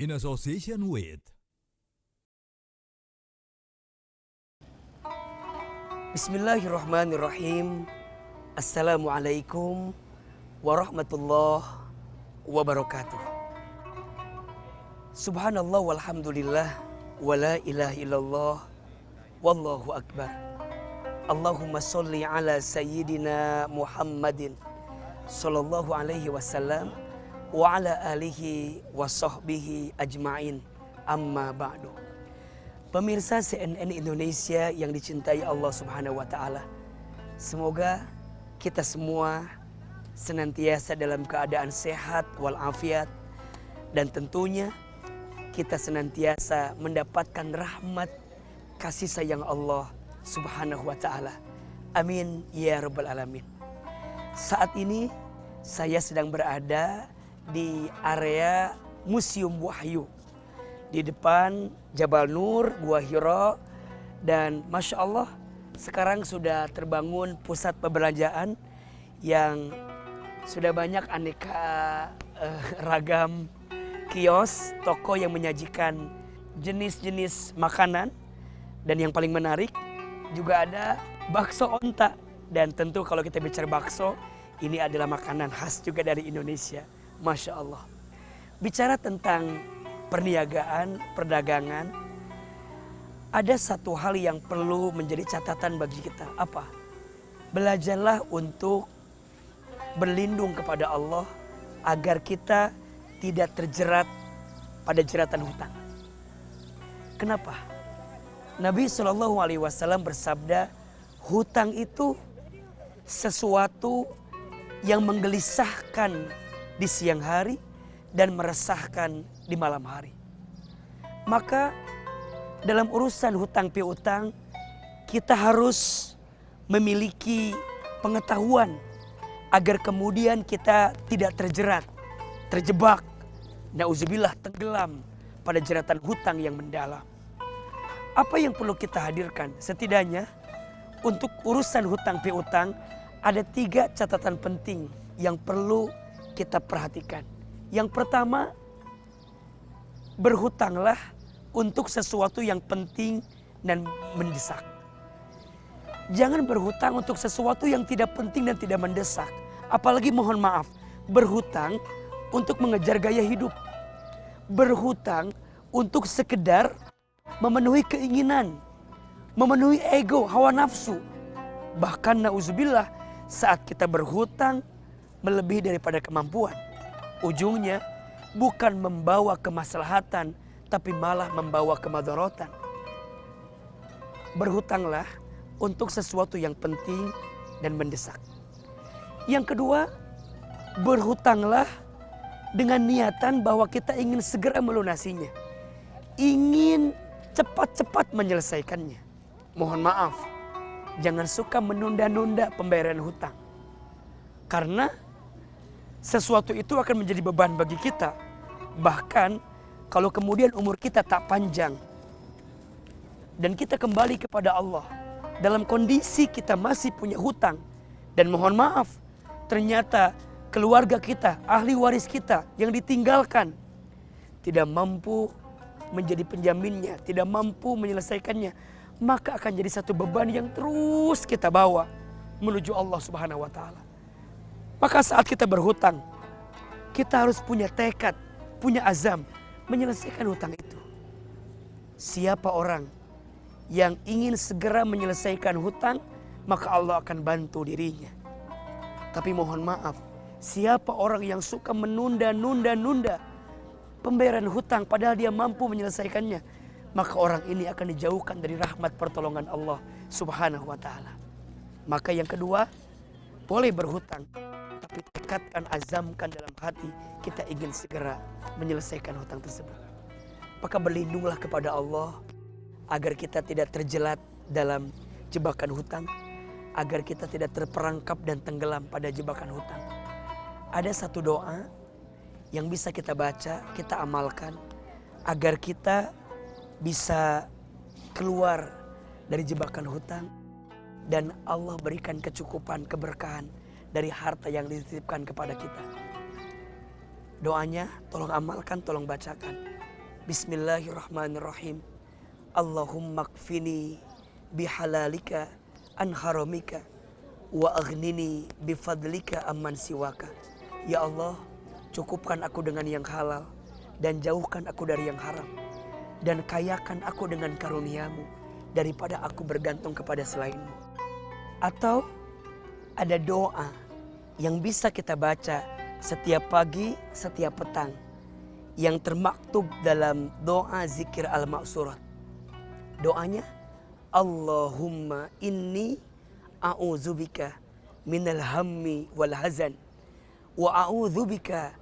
in association with Bismillahirrahmanirrahim. Assalamualaikum warahmatullahi wabarakatuh. Subhanallah walhamdulillah wala ilaha illallah wallahu akbar. Allahumma sholli ala sayyidina Muhammadin sallallahu alaihi wasallam wa ala alihi wa sahbihi ajma'in, amma ba'du. Pemirsa CNN Indonesia yang dicintai Allah Subhanahu wa taala, semoga kita semua senantiasa dalam keadaan sehat walafiat, dan tentunya kita senantiasa mendapatkan rahmat kasih sayang Allah Subhanahu wa taala. Amin ya rabbal alamin. Saat ini saya sedang berada di area Museum Wahyu di depan Jabal Nur, Gua Hira, dan Masya Allah sekarang sudah terbangun pusat perbelanjaan yang sudah banyak aneka ragam kios, toko yang menyajikan jenis-jenis makanan, dan yang paling menarik juga ada bakso onta. Dan tentu kalau kita bicara bakso, ini adalah makanan khas juga dari Indonesia. Masya Allah. Bicara tentang perniagaan, perdagangan, ada satu hal yang perlu menjadi catatan bagi kita. Apa? Belajarlah untuk berlindung kepada Allah agar kita tidak terjerat pada jeratan hutang. Kenapa? Nabi SAW bersabda, hutang itu sesuatu yang menggelisahkan di siang hari dan meresahkan di malam hari. Maka dalam urusan hutang piutang, kita harus memiliki pengetahuan agar kemudian kita tidak terjerat, terjebak, nauzubillah, tenggelam pada jeratan hutang yang mendalam. Apa yang perlu kita hadirkan? Setidaknya untuk urusan hutang piutang ada 3 catatan penting yang perlu kita perhatikan. Yang pertama, berhutanglah untuk sesuatu yang penting dan mendesak. Jangan berhutang untuk sesuatu yang tidak penting dan tidak mendesak. Apalagi mohon maaf, berhutang untuk mengejar gaya hidup. Berhutang untuk sekedar memenuhi keinginan, memenuhi ego, hawa nafsu. Bahkan nauzubillah, saat kita berhutang melebihi daripada kemampuan, ujungnya bukan membawa kemaslahatan, tapi malah membawa kemadharatan. Berhutanglah untuk sesuatu yang penting dan mendesak. Yang kedua, berhutanglah dengan niatan bahwa kita ingin segera melunasinya, ingin cepat-cepat menyelesaikannya. Mohon maaf, jangan suka menunda-nunda pembayaran hutang, karena sesuatu itu akan menjadi beban bagi kita. Bahkan kalau kemudian umur kita tak panjang dan kita kembali kepada Allah dalam kondisi kita masih punya hutang, dan mohon maaf ternyata keluarga kita, ahli waris kita yang ditinggalkan tidak mampu menjadi penjaminnya, tidak mampu menyelesaikannya, maka akan jadi satu beban yang terus kita bawa menuju Allah Subhanahu wa taala. Maka saat kita berhutang, kita harus punya tekad, punya azam menyelesaikan hutang itu. Siapa orang yang ingin segera menyelesaikan hutang, maka Allah akan bantu dirinya. Tapi mohon maaf, siapa orang yang suka menunda-nunda pembayaran hutang padahal dia mampu menyelesaikannya, maka orang ini akan dijauhkan dari rahmat pertolongan Allah Subhanahu wa taala. Maka yang kedua, boleh berhutang, tapi tekadkan, azamkan dalam hati kita ingin segera menyelesaikan hutang tersebut. Maka berlindunglah kepada Allah agar kita tidak terjelat dalam jebakan hutang, agar kita tidak terperangkap dan tenggelam pada jebakan hutang. Ada satu doa yang bisa kita baca, kita amalkan agar kita bisa keluar dari jebakan hutang dan Allah berikan kecukupan, keberkahan dari harta yang dititipkan kepada kita. Doanya tolong amalkan, tolong bacakan. Bismillahirrahmanirrahim. Allahumma kfini bihalalika an haramika wa aghnini bifadlika amman siwaka. Ya Allah, cukupkan aku dengan yang halal dan jauhkan aku dari yang haram, dan kayakan aku dengan karuniamu daripada aku bergantung kepada selainmu. Atau ada doa yang bisa kita baca setiap pagi, setiap petang, yang termaktub dalam doa zikir al-ma'surat. Doanya, Allahumma inni a'udzubika minal hammi wal hazan wa a'udzubika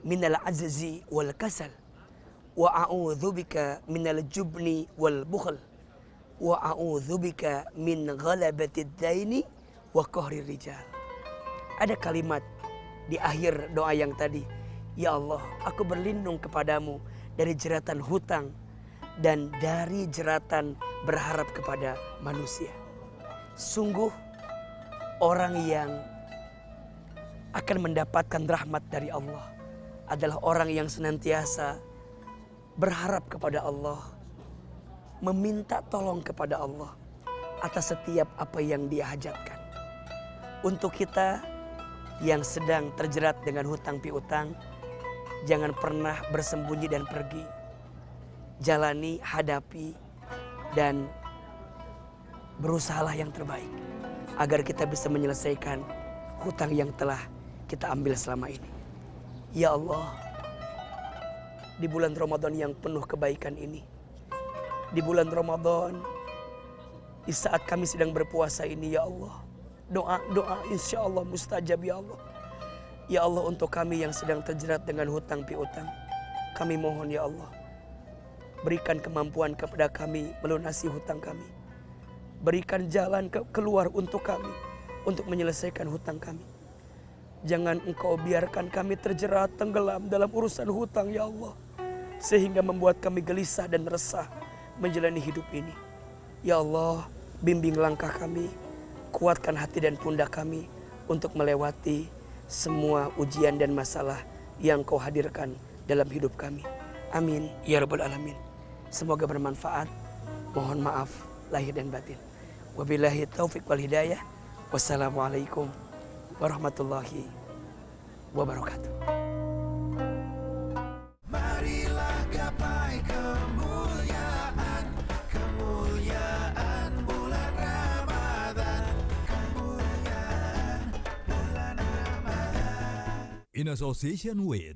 minal ajzi wal kasal wa a'udzubika minal jubni wal bukhl wa a'udzubika min ghalabatid daini wa qahrir rijal. Ada kalimat di akhir doa yang tadi, ya Allah, aku berlindung kepadamu dari jeratan hutang dan dari jeratan berharap kepada manusia. Sungguh orang yang akan mendapatkan rahmat dari Allah adalah orang yang senantiasa berharap kepada Allah, meminta tolong kepada Allah atas setiap apa yang dia hajatkan. Untuk kita yang sedang terjerat dengan hutang piutang, jangan pernah bersembunyi dan pergi. Jalani, hadapi, dan berusahalah yang terbaik agar kita bisa menyelesaikan hutang yang telah kita ambil selama ini. Ya Allah, di bulan Ramadan yang penuh kebaikan ini, di bulan Ramadan, di saat kami sedang berpuasa ini, ya Allah, doa insya Allah mustajab ya Allah. Ya Allah, untuk kami yang sedang terjerat dengan hutang piutang, kami mohon ya Allah, berikan kemampuan kepada kami melunasi hutang kami. Berikan jalan keluar untuk kami, untuk menyelesaikan hutang kami. Jangan Engkau biarkan kami terjerat tenggelam dalam urusan hutang ya Allah, sehingga membuat kami gelisah dan resah menjalani hidup ini. Ya Allah, bimbing langkah kami, kuatkan hati dan pundak kami untuk melewati semua ujian dan masalah yang Kau hadirkan dalam hidup kami. Amin ya rabbal alamin. Semoga bermanfaat. Mohon maaf lahir dan batin. Wabillahi taufik wal hidayah. Wassalamualaikum warahmatullahi wabarakatuh. Marilah gapai kemuliaan, kemuliaan bulan Ramadan, kemuliaan bulan Ramadan. In association with